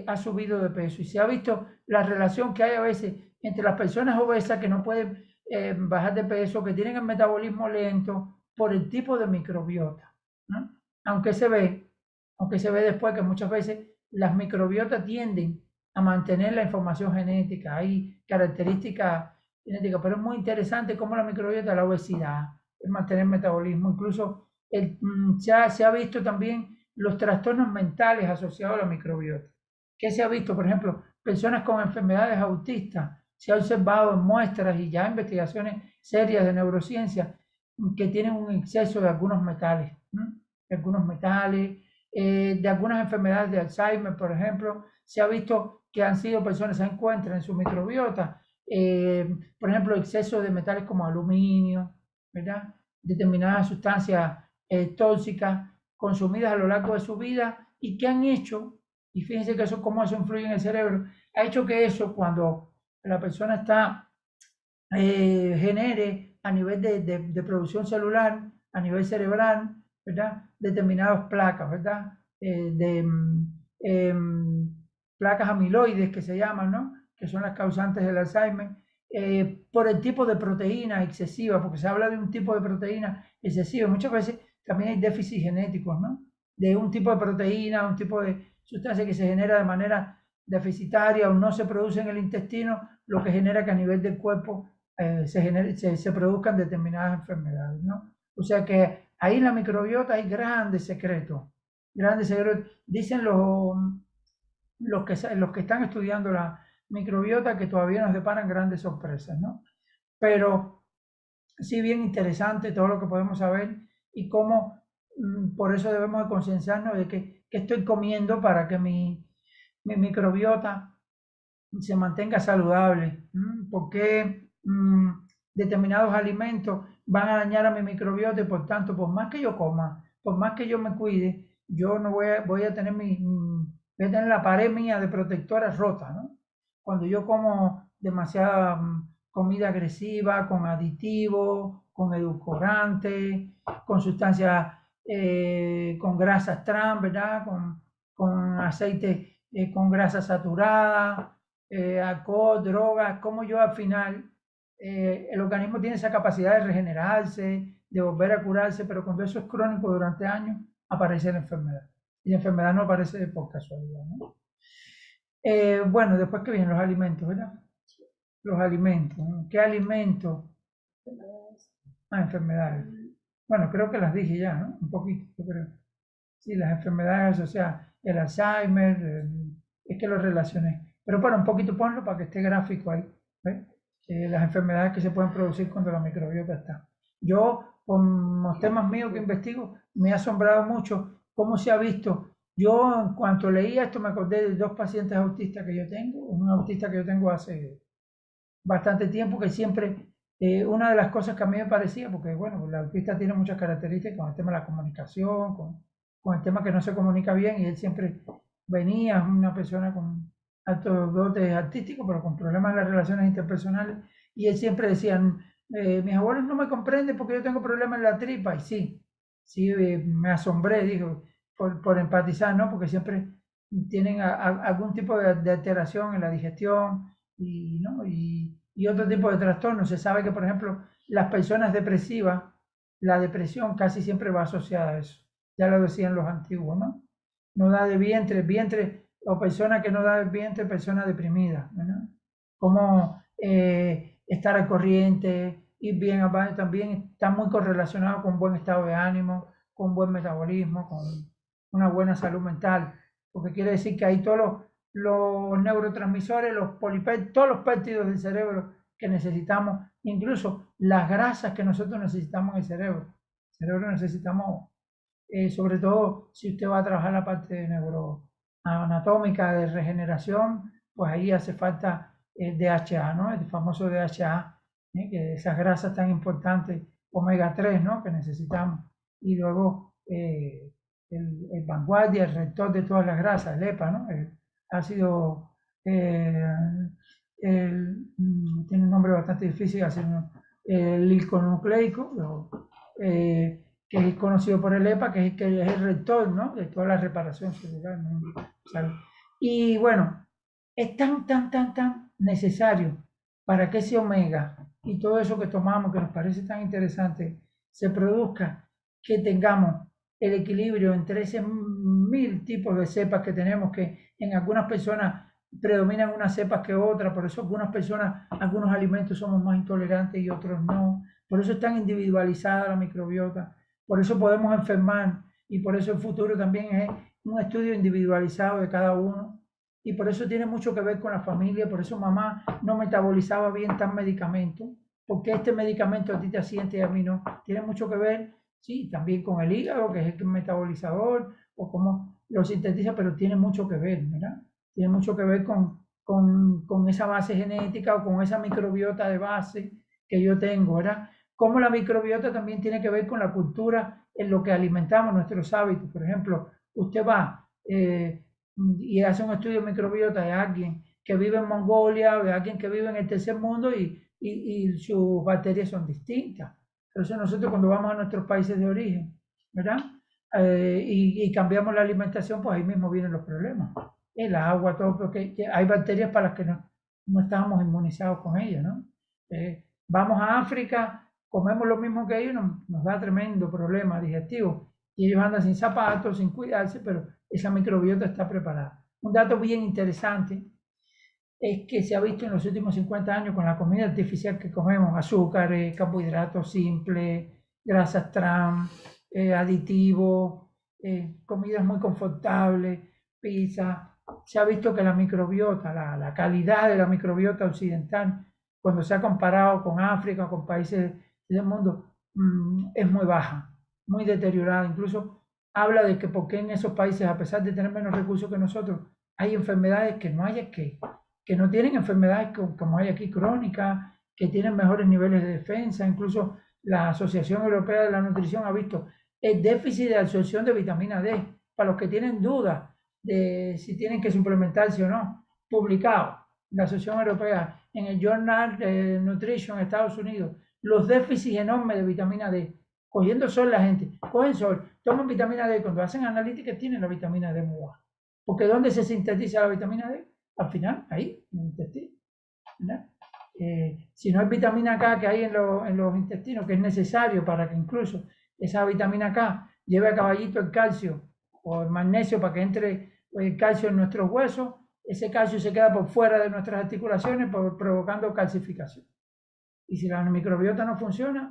ha subido de peso. Y se ha visto la relación que hay a veces entre las personas obesas que no pueden bajar de peso, que tienen el metabolismo lento, por el tipo de microbiota, ¿no? Aunque se ve después que muchas veces las microbiotas tienden a mantener la información genética, hay características genéticas, pero es muy interesante cómo la microbiota, la obesidad, el mantener el metabolismo, incluso se ha visto también los trastornos mentales asociados a la microbiota. ¿Qué se ha visto? Por ejemplo, personas con enfermedades autistas, se ha observado en muestras y ya investigaciones serias de neurociencia que tienen un exceso de algunos metales, de algunos metales, de algunas enfermedades de Alzheimer, por ejemplo, se ha visto que han sido personas, se encuentran en su microbiota, por ejemplo, exceso de metales como aluminio, ¿verdad? Determinadas sustancias tóxicas consumidas a lo largo de su vida y que han hecho, y fíjense que eso, cómo eso influye en el cerebro, ha hecho que eso, cuando la persona está, genere a nivel de producción celular, a nivel cerebral, ¿verdad? Determinadas placas, ¿verdad? Placas amiloides que se llaman, ¿no? Que son las causantes del Alzheimer, por el tipo de proteína excesiva, porque se habla de un tipo de proteína excesiva. Muchas veces también hay déficits genéticos, ¿no? De un tipo de proteína, un tipo de sustancia que se genera de manera deficitaria o no se produce en el intestino, lo que genera que a nivel del cuerpo se produzcan determinadas enfermedades, ¿no? O sea que ahí en la microbiota hay grandes secretos, grandes secretos. Dicen los que están estudiando la microbiota que todavía nos deparan grandes sorpresas, ¿no? Pero sí, bien interesante todo lo que podemos saber y cómo por eso debemos de concienciarnos de qué estoy comiendo para que mi microbiota se mantenga saludable. ¿Por qué determinados alimentos van a dañar a mi microbiota y por tanto, por más que yo coma, por más que yo me cuide, yo no voy a tener voy a tener la pared mía de protectora rota, ¿no? Cuando yo como demasiada comida agresiva, con aditivos, con edulcorantes, con sustancias, con grasas trans, ¿verdad? Con aceite, con grasa saturada, alcohol, drogas, como yo al final, el organismo tiene esa capacidad de regenerarse, de volver a curarse, pero cuando eso es crónico durante años, aparece la enfermedad. Y la enfermedad no aparece por casualidad, ¿no? Bueno, después que vienen los alimentos, ¿verdad? Los alimentos, ¿no? ¿Qué alimentos? Enfermedades. Bueno, creo que las dije ya, ¿no? Un poquito, yo creo. Sí, las enfermedades, o sea, el Alzheimer, es que lo relacioné. Pero bueno, un poquito ponlo para que esté gráfico ahí. ¿Ves? Las enfermedades que se pueden producir cuando la microbiota está. Yo, con los temas míos que investigo, me ha asombrado mucho cómo se ha visto. Yo, en cuanto leía esto, me acordé de dos pacientes autistas que yo tengo. Un autista que yo tengo hace bastante tiempo, que siempre, una de las cosas que a mí me parecía, porque bueno, el autista tiene muchas características con el tema de la comunicación, con el tema que no se comunica bien, y él siempre venía, una persona con altos dotes artísticos, pero con problemas en las relaciones interpersonales, y él siempre decía, mis abuelos no me comprenden porque yo tengo problemas en la tripa, y sí, sí, me asombré, digo, por empatizar, ¿no? Porque siempre tienen algún tipo de alteración en la digestión, y, ¿no? y otro tipo de trastornos. Se sabe que, por ejemplo, las personas depresivas, la depresión casi siempre va asociada a eso. Ya lo decían los antiguos, ¿no? No da de vientre, o persona que no da de vientre, persona deprimida, ¿no? Como estar al corriente, ir bien al baño, también está muy correlacionado con buen estado de ánimo, con buen metabolismo, con una buena salud mental, porque quiere decir que hay todos los neurotransmisores, todos los péptidos del cerebro que necesitamos, incluso las grasas que nosotros necesitamos en el cerebro. El cerebro necesitamos, sobre todo si usted va a trabajar la parte de neuroanatómica, de regeneración, pues ahí hace falta el DHA, ¿no? El famoso DHA, que esas grasas tan importantes, omega 3, ¿no? Que necesitamos. Y luego el vanguardia, el rector de todas las grasas, el EPA, ¿no? El ácido, tiene un nombre bastante difícil, el liponucleico, que es conocido por el EPA, que es el rector, ¿no? De toda la reparación celular, ¿no? O sea, y bueno, es tan necesario para que ese omega y todo eso que tomamos, que nos parece tan interesante, se produzca, que tengamos el equilibrio entre esos 1000 tipos de cepas que tenemos, que en algunas personas predominan unas cepas que otras, por eso algunas personas, algunos alimentos somos más intolerantes y otros no, por eso es tan individualizada la microbiota, por eso podemos enfermar, y por eso el futuro también es un estudio individualizado de cada uno, y por eso tiene mucho que ver con la familia, por eso mamá no metabolizaba bien tan medicamento, porque este medicamento a ti te asiente y a mí no, tiene mucho que ver, sí, también con el hígado, que es el metabolizador, o cómo lo sintetiza, pero tiene mucho que ver, ¿verdad? Tiene mucho que ver con esa base genética o con esa microbiota de base que yo tengo, ¿verdad? Como la microbiota también tiene que ver con la cultura en lo que alimentamos, nuestros hábitos. Por ejemplo, usted va y hace un estudio de microbiota de alguien que vive en Mongolia o de alguien que vive en el tercer mundo y sus bacterias son distintas. Por eso nosotros cuando vamos a nuestros países de origen, ¿verdad? Y cambiamos la alimentación, pues ahí mismo vienen los problemas. El agua, todo, porque hay bacterias para las que no estábamos inmunizados con ellas, ¿no? Vamos a África, comemos lo mismo que ellos, nos da tremendo problema digestivo. Y ellos andan sin zapatos, sin cuidarse, pero esa microbiota está preparada. Un dato bien interesante es que se ha visto en los últimos 50 años con la comida artificial que comemos, azúcares, carbohidratos simples, grasas trans, aditivos, comidas muy confortables, pizza. Se ha visto que la microbiota, la calidad de la microbiota occidental, cuando se ha comparado con África, con países del mundo, es muy baja, muy deteriorada. Incluso habla de que porque en esos países, a pesar de tener menos recursos que nosotros, hay enfermedades que no hay aquí, que no tienen enfermedades como hay aquí crónicas, que tienen mejores niveles de defensa. Incluso la Asociación Europea de la Nutrición ha visto el déficit de absorción de vitamina D. Para los que tienen dudas de si tienen que suplementarse o no, publicado la Asociación Europea en el Journal de Nutrition en Estados Unidos, los déficits enormes de vitamina D. Cogiendo sol la gente, cogen sol, toman vitamina D, cuando hacen analíticas tienen la vitamina D muy baja. Porque ¿dónde se sintetiza la vitamina D? Al final, ahí, en el intestino. Si no hay vitamina K que hay en los intestinos, que es necesario para que incluso esa vitamina K lleve a caballito el calcio o el magnesio para que entre el calcio en nuestros huesos, ese calcio se queda por fuera de nuestras articulaciones provocando calcificación. Y si la microbiota no funciona,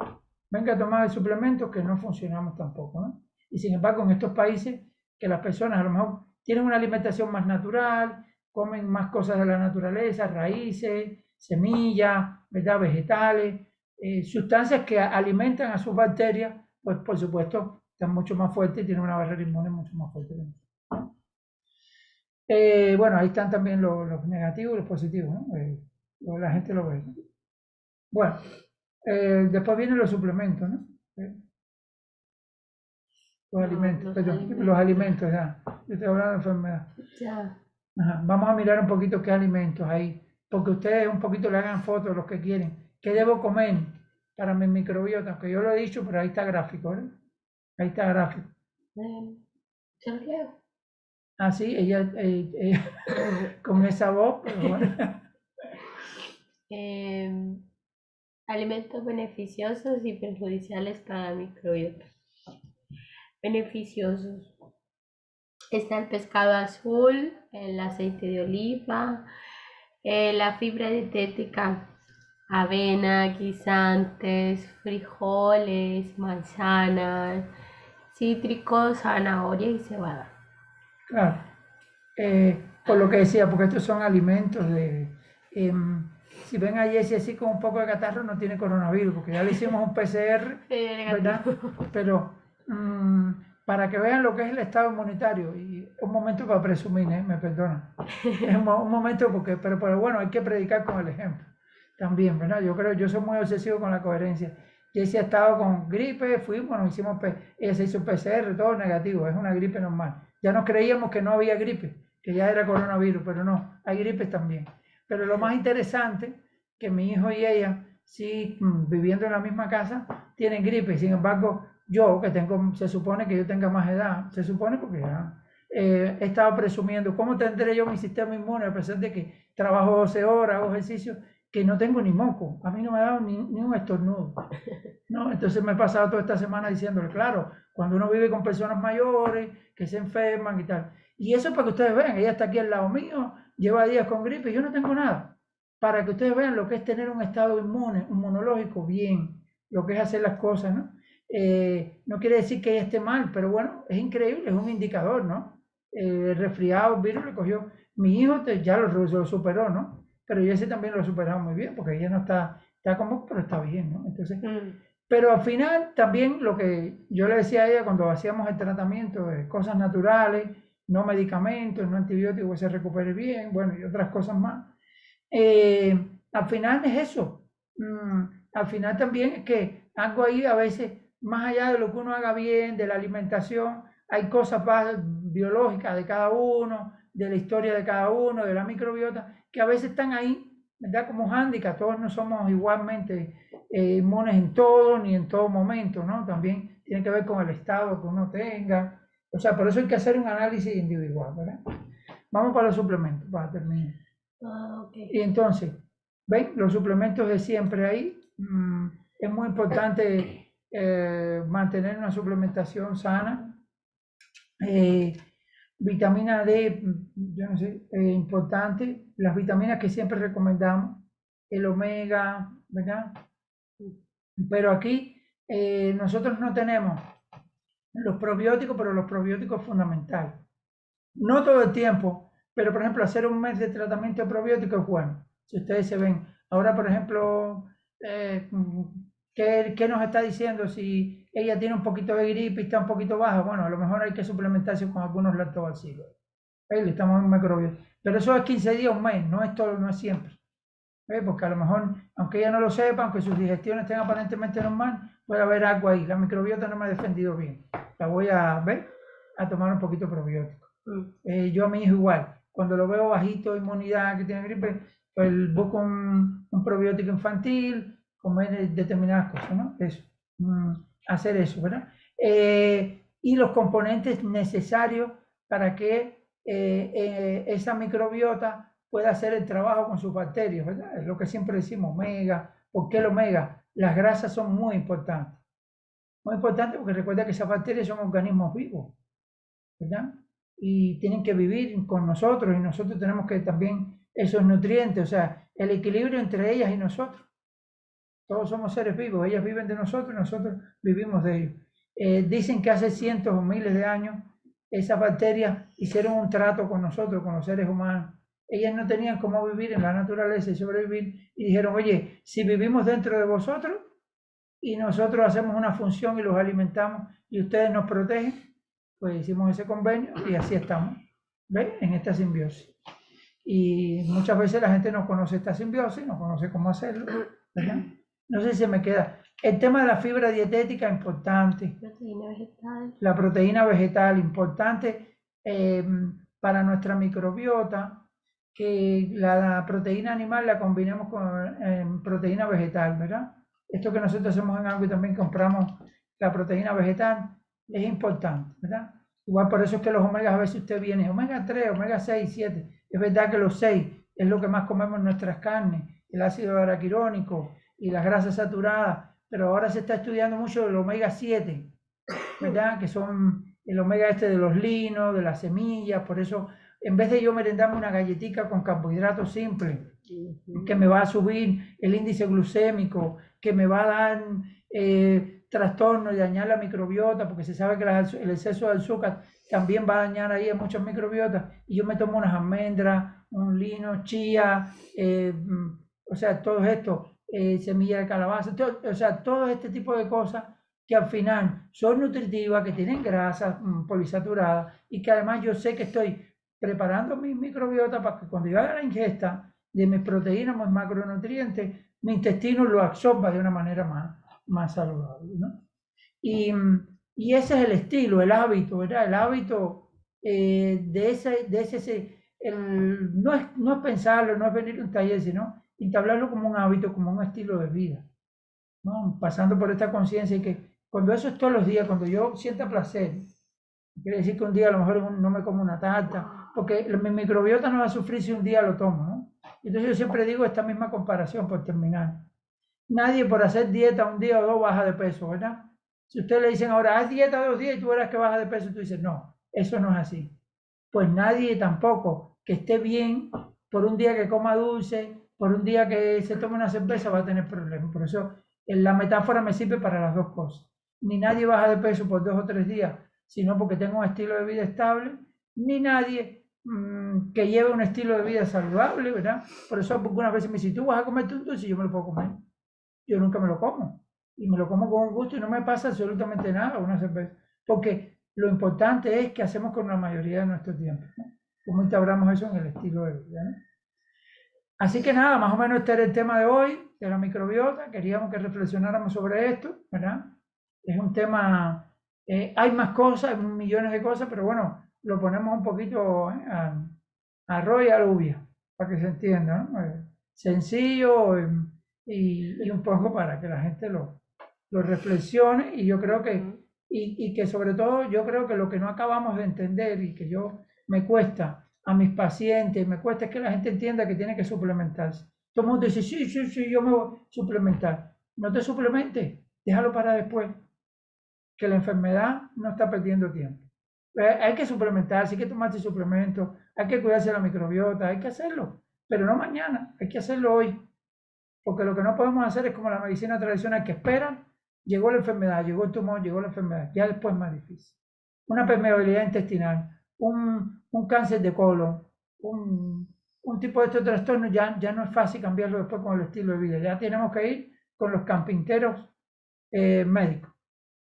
venga a tomar el suplemento que no funcionamos tampoco, ¿no? Y sin embargo, en estos países que las personas a lo mejor tienen una alimentación más natural, comen más cosas de la naturaleza, raíces, semillas, ¿verdad? Vegetales, sustancias que alimentan a sus bacterias, pues por supuesto están mucho más fuertes y tienen una barrera inmune mucho más fuerte que nosotros, ¿no? Bueno, ahí están también los negativos y los positivos, ¿no? La gente lo ve, ¿no? Bueno, después vienen los suplementos, ¿no? Los No, alimentos, los perdón, los alimentos. alimentos, ya. Yo estoy hablando de enfermedad. Ya. Ajá. Vamos a mirar un poquito qué alimentos hay, porque ustedes un poquito le hagan fotos los que quieren. ¿Qué debo comer para mi microbiota? Que yo lo he dicho, pero ahí está gráfico, ¿eh? Ahí está gráfico. Yo los leo. Ah, sí, ella con esa voz, pero bueno. Alimentos beneficiosos y perjudiciales para la microbiota. Beneficiosos. Está el pescado azul, el aceite de oliva, la fibra dietética, avena, guisantes, frijoles, manzanas, cítricos, zanahoria y cebada. Claro. Por lo que decía, porque estos son alimentos si ven a Jessie así con un poco de catarro, no tiene coronavirus, porque ya le hicimos un PCR, ¿verdad? Negativo. Pero para que vean lo que es el estado inmunitario, y un momento para presumir, me perdona. Es un momento porque, pero bueno, hay que predicar con el ejemplo también, ¿verdad? Yo soy muy obsesivo con la coherencia. Jessie ha estado con gripe, fuimos, nos hicimos, ella se hizo PCR, todo negativo, es una gripe normal. Ya nos creíamos que no había gripe, que ya era coronavirus, pero no, hay gripes también. Pero lo más interesante, que mi hijo y ella, sí, viviendo en la misma casa, tienen gripe. Sin embargo, yo, que tengo, se supone que yo tenga más edad, se supone porque ya he estado presumiendo, ¿cómo tendré yo mi sistema inmune a pesar de que trabajo 12 horas, hago ejercicio, que no tengo ni moco? A mí no me ha dado ni un estornudo, ¿no? Entonces me he pasado toda esta semana diciéndole, claro, cuando uno vive con personas mayores, que se enferman y tal. Y eso es para que ustedes vean, ella está aquí al lado mío, lleva días con gripe y yo no tengo nada. Para que ustedes vean lo que es tener un estado inmune, inmunológico bien, lo que es hacer las cosas, ¿no? No quiere decir que ella esté mal, pero bueno, es increíble, es un indicador, ¿no? El resfriado, el virus le cogió. Mi hijo ya lo superó, ¿no? Pero yo ese también lo ha superado muy bien, porque ella no está como, pero está bien, ¿no? Entonces, pero al final también lo que yo le decía a ella cuando hacíamos el tratamiento de cosas naturales, no medicamentos, no antibióticos, que se recupere bien, bueno, y otras cosas más. Al final es eso. Al final también es que algo ahí a veces, más allá de lo que uno haga bien, de la alimentación, hay cosas biológicas de cada uno, de la historia de cada uno, de la microbiota, que a veces están ahí, ¿verdad? Como hándicap, todos no somos igualmente inmunes en todo ni en todo momento, ¿no? También tiene que ver con el estado que uno tenga. O sea, por eso hay que hacer un análisis individual, ¿verdad? Vamos para los suplementos, para terminar. Okay. Y entonces, ¿ven? Los suplementos de siempre ahí. Es muy importante mantener una suplementación sana. Vitamina D, yo no sé, importante. Las vitaminas que siempre recomendamos, el omega, ¿verdad? Pero aquí nosotros no tenemos los probióticos, pero los probióticos fundamentales. No todo el tiempo, pero por ejemplo, hacer un mes de tratamiento de probiótico es bueno. Si ustedes se ven, ahora por ejemplo, ¿qué nos está diciendo? Si ella tiene un poquito de gripe y está un poquito baja, bueno, a lo mejor hay que suplementarse con algunos lactobacilos. Le estamos en microbiota. Pero eso es 15 días, un mes, no es todo, no es siempre. Porque a lo mejor, aunque ella no lo sepa, aunque sus digestiones estén aparentemente normal, puede haber algo ahí. La microbiota no me ha defendido bien. La voy a ver, a tomar un poquito de probiótico. Yo a mi hijo igual, cuando lo veo bajito, inmunidad, que tiene gripe, pues busco un probiótico infantil, comer determinadas cosas, ¿no? Eso, hacer eso, ¿verdad? Y los componentes necesarios para que esa microbiota pueda hacer el trabajo con sus bacterias, ¿verdad? Es lo que siempre decimos, omega. ¿Por qué el omega? Las grasas son muy importantes. Muy importantes porque recuerda que esas bacterias son organismos vivos, ¿verdad? Y tienen que vivir con nosotros y nosotros tenemos que también esos nutrientes, o sea, el equilibrio entre ellas y nosotros. Todos somos seres vivos, ellas viven de nosotros y nosotros vivimos de ellos. Dicen que hace cientos o miles de años esas bacterias hicieron un trato con nosotros, con los seres humanos. Ellas no tenían cómo vivir en la naturaleza y sobrevivir y dijeron, oye, si vivimos dentro de vosotros y nosotros hacemos una función y los alimentamos y ustedes nos protegen, pues hicimos ese convenio y así estamos, ¿ves? En esta simbiosis. Y muchas veces la gente no conoce esta simbiosis, no conoce cómo hacerlo, ¿verdad? No sé si se me queda. El tema de la fibra dietética, importante. Proteína vegetal. La proteína vegetal, importante para nuestra microbiota, que la proteína animal la combinemos con proteína vegetal, ¿verdad? Esto que nosotros hacemos en algo y también compramos la proteína vegetal, es importante, ¿verdad? Igual por eso es que los omegas a veces usted viene, omega 3, omega 6, 7. Es verdad que los 6 es lo que más comemos en nuestras carnes, el ácido araquirónico y las grasas saturadas, pero ahora se está estudiando mucho el omega 7, ¿verdad? Que son el omega este de los linos, de las semillas, por eso en vez de yo merendarme una galletita con carbohidratos simples, que me va a subir el índice glucémico, que me va a dar trastorno y dañar la microbiota, porque se sabe que el exceso de azúcar también va a dañar ahí a muchas microbiotas, y yo me tomo unas almendras, un lino, chía, o sea, todo esto, semilla de calabaza, o sea, todo este tipo de cosas que al final son nutritivas, que tienen grasas polisaturadas y que además yo sé que estoy preparando mi microbiota para que cuando yo haga la ingesta de mis proteínas, mis macronutrientes, mi intestino lo absorba de una manera más saludable, ¿no? Y ese es el estilo, el hábito, ¿verdad? El hábito no es pensarlo, no es venir a un taller, sino entablarlo como un hábito, como un estilo de vida, ¿no? Pasando por esta conciencia y que cuando eso es todos los días, cuando yo sienta placer, quiere decir que un día a lo mejor no me como una tarta, porque mi microbiota no va a sufrir si un día lo tomo, ¿no? Entonces yo siempre digo esta misma comparación por terminar. Nadie por hacer dieta un día o dos baja de peso, ¿verdad? Si ustedes le dicen ahora, haz dieta 2 días y tú verás que baja de peso, tú dices, no, eso no es así. Pues nadie tampoco que esté bien por un día que coma dulce, por un día que se tome una cerveza va a tener problemas. Por eso la metáfora me sirve para las dos cosas. Ni nadie baja de peso por 2 o 3 días, sino porque tenga un estilo de vida estable, ni nadie que lleve un estilo de vida saludable, ¿verdad? Por eso algunas veces me dicen, tú vas a comerte un dulce y yo me lo puedo comer. Yo nunca me lo como. Y me lo como con un gusto y no me pasa absolutamente nada una cerveza. Porque lo importante es que hacemos con la mayoría de nuestro tiempo, ¿no? Cómo instauramos eso en el estilo de vida, ¿no? Así que nada, más o menos este era el tema de hoy, de la microbiota. Queríamos que reflexionáramos sobre esto, ¿verdad? Es un tema, hay más cosas, hay millones de cosas, pero bueno, lo ponemos un poquito a arroz y alubia, para que se entienda, ¿no? Sencillo y un poco para que la gente lo reflexione, y yo creo que, y que sobre todo yo creo que lo que no acabamos de entender y que yo me cuesta a mis pacientes, me cuesta es que la gente entienda que tiene que suplementarse. Todo el mundo dice, sí, yo me voy a suplementar. No te suplementes, déjalo para después, que la enfermedad no está perdiendo tiempo. Hay que suplementarse, hay que tomarse suplementos, hay que cuidarse de la microbiota, hay que hacerlo, pero no mañana, hay que hacerlo hoy. Porque lo que no podemos hacer es como la medicina tradicional, que esperan llegó la enfermedad, llegó el tumor, llegó la enfermedad, ya después es más difícil. Una permeabilidad intestinal, un cáncer de colon, un tipo de estos trastornos ya no es fácil cambiarlo después con el estilo de vida. Ya tenemos que ir con los carpinteros médicos.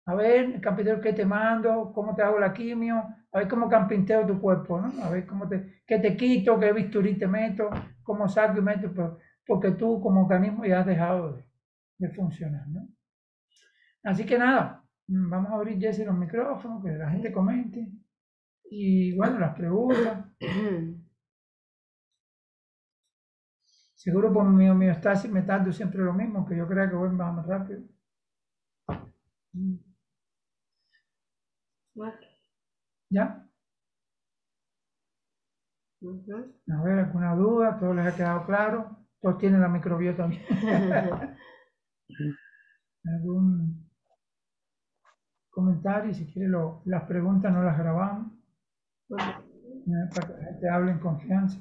A ver, el carpintero, qué te mando, cómo te hago la quimio, a ver cómo carpinteo tu cuerpo, ¿no? A ver qué te quito, qué bisturí te meto, cómo saco y meto, porque tú como organismo ya has dejado de funcionar, ¿no? Así que nada, vamos a abrir, Jessy, los micrófonos, que la gente comente. Y bueno, las preguntas. Seguro por mi homeostasis me tardo siempre lo mismo, que yo creo que voy más rápido. ¿Ya? A ver, ¿alguna duda? ¿Todo les ha quedado claro? ¿Todos tienen la microbiota bien? ¿Algún comentario? Si quiere, las preguntas no las grabamos para que la gente hable en confianza.